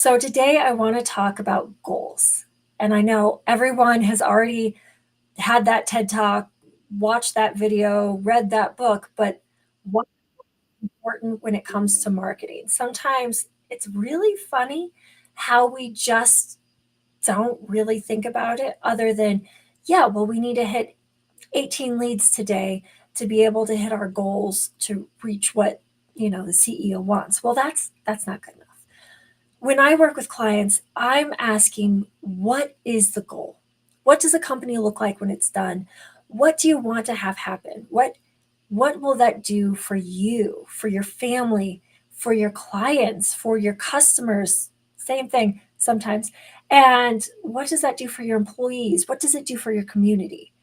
So today I want to talk about goals. And I know everyone has already had that TED Talk, watched that video, read that book, but what's important when it comes to marketing? Sometimes it's really funny how we just don't really think about it other than, yeah, well, we need to hit 18 leads today to be able to hit our goals to reach what, the CEO wants. Well, that's not good enough. When I work with clients, I'm asking, what is the goal? What does a company look like when it's done? What do you want to have happen? What will that do for you, for your family, for your clients, for your customers? Same thing sometimes. And what does that do for your employees? What does it do for your community?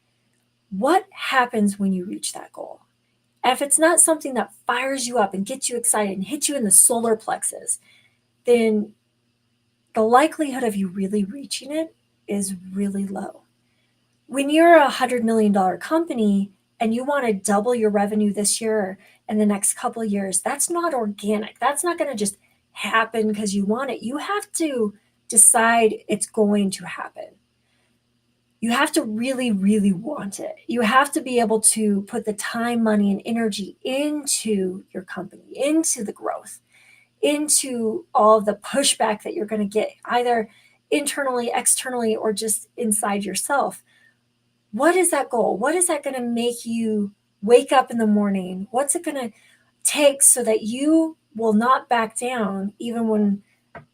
What happens when you reach that goal? And if it's not something that fires you up and gets you excited and hits you in the solar plexus, then the likelihood of you really reaching it is really low. When you're $100 million company and you want to double your revenue this year and the next couple of years, that's not organic. That's not going to just happen because you want it. You have to decide it's going to happen. You have to really, really want it. You have to be able to put the time, money, and energy into your company, into the growth, into all the pushback that you're going to get either internally, externally, or just inside yourself. What is that goal? What is that going to make you wake up in the morning? What's it going to take so that you will not back down even when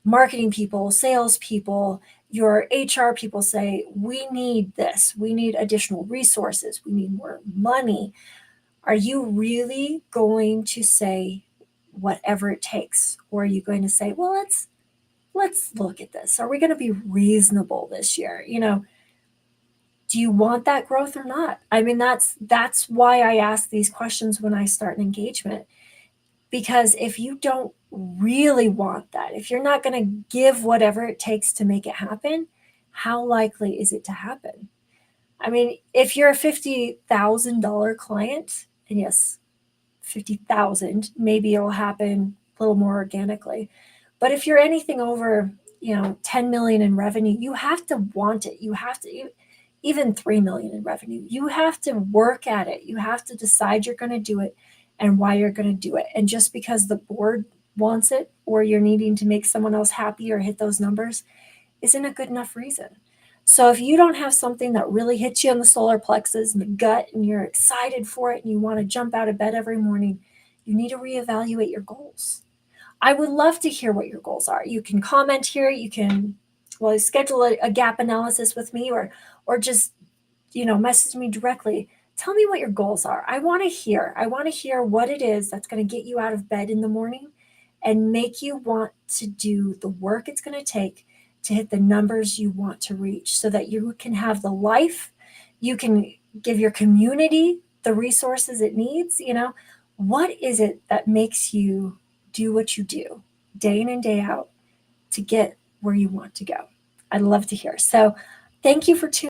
marketing people, sales people, your HR people say, we need this, we need additional resources, we need more money. Are you really going to say whatever it takes? Or are you going to say, well, let's look at this. Are we going to be reasonable this year? Do you want that growth or not? I mean, that's why I ask these questions when I start an engagement. Because if you don't really want that, if you're not going to give whatever it takes to make it happen, how likely is it to happen? I mean, if you're a $50,000 client, and yes, 50,000, maybe it'll happen a little more organically. But if you're anything over, 10 million in revenue, you have to want it. You have to even 3 million in revenue. You have to work at it. You have to decide you're going to do it and why you're going to do it. And just because the board wants it or you're needing to make someone else happy or hit those numbers isn't a good enough reason. So if you don't have something that really hits you in the solar plexus and the gut and you're excited for it and you want to jump out of bed every morning, you need to reevaluate your goals. I would love to hear what your goals are. You can comment here, you can schedule a gap analysis with me or just message me directly. Tell me what your goals are. I want to hear. I want to hear what it is that's going to get you out of bed in the morning and make you want to do the work it's going to take to hit the numbers you want to reach so that you can have the life, you can give your community the resources it needs. What is it that makes you do what you do day in and day out to get where you want to go? I'd love to hear. So thank you for tuning